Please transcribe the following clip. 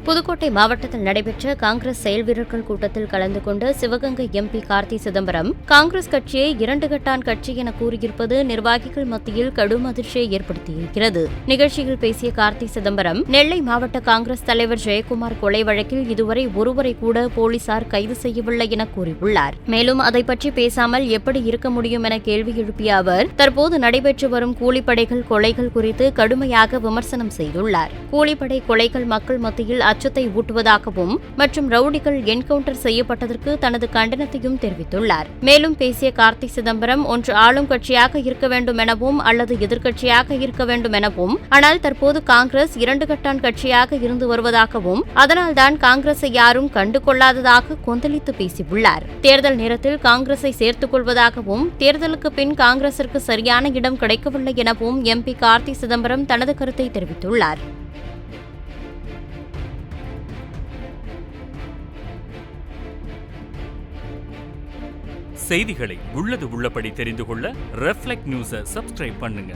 புதுக்கோட்டை மாவட்டத்தில் நடைபெற்ற காங்கிரஸ் செயல் வீரர்கள் கூட்டத்தில் கலந்து கொண்ட சிவகங்கை எம்பி கார்த்தி சிதம்பரம் காங்கிரஸ் கட்சியை இரண்டு கட்டான் கட்சி என கூறியிருப்பது நிர்வாகிகள் மத்தியில் கடும் அதிர்ச்சியை ஏற்படுத்தியிருக்கிறது. நிகழ்ச்சியில் பேசிய கார்த்தி சிதம்பரம், நெல்லை மாவட்ட காங்கிரஸ் தலைவர் ஜெயக்குமார் கொலை வழக்கில் இதுவரை ஒருவரை கூட போலீசார் கைது செய்யவில்லை என கூறியுள்ளார். மேலும் அதை பற்றி பேசாமல் எப்படி இருக்க முடியும் என கேள்வி எழுப்பிய அவர், தற்போது நடைபெற்று வரும் கூலிப்படைகள் கொலைகள் குறித்து கடுமையாக விமர்சனம் செய்துள்ளார். கூலிப்படை கொலைகள் மக்கள் மத்தியில் அச்சத்தை ஊட்டுவதாகவும் மற்றும் ரவுடிகள் என்கவுண்டர் செய்யப்பட்டதற்கு தனது கண்டனத்தையும் தெரிவித்துள்ளார். மேலும் பேசிய கார்த்தி சிதம்பரம், ஒன்று ஆளும் கட்சியாக இருக்க வேண்டும் எனவும் அல்லது எதிர்க்கட்சியாக இருக்க வேண்டும் எனவும், ஆனால் தற்போது காங்கிரஸ் இரண்டு கட்டான் கட்சியாக இருந்து வருவதாகவும் அதனால்தான் காங்கிரஸை யாரும் கண்டுகொள்ளாததாக கொந்தளித்து பேசியுள்ளார். தேர்தல் நேரத்தில் காங்கிரஸை சேர்த்துக் கொள்வதாகவும் தேர்தலுக்கு பின் காங்கிரசிற்கு சரியான இடம் கிடைக்கவில்லை எனவும் எம்பி கார்த்தி சிதம்பரம் தனது கருத்தை தெரிவித்துள்ளார். செய்திகளை உள்ளது உள்ளபடி தெரிந்து கொள்ள ரெஃப்ளெக்ட் நியூஸை சப்ஸ்கிரைப் பண்ணுங்க.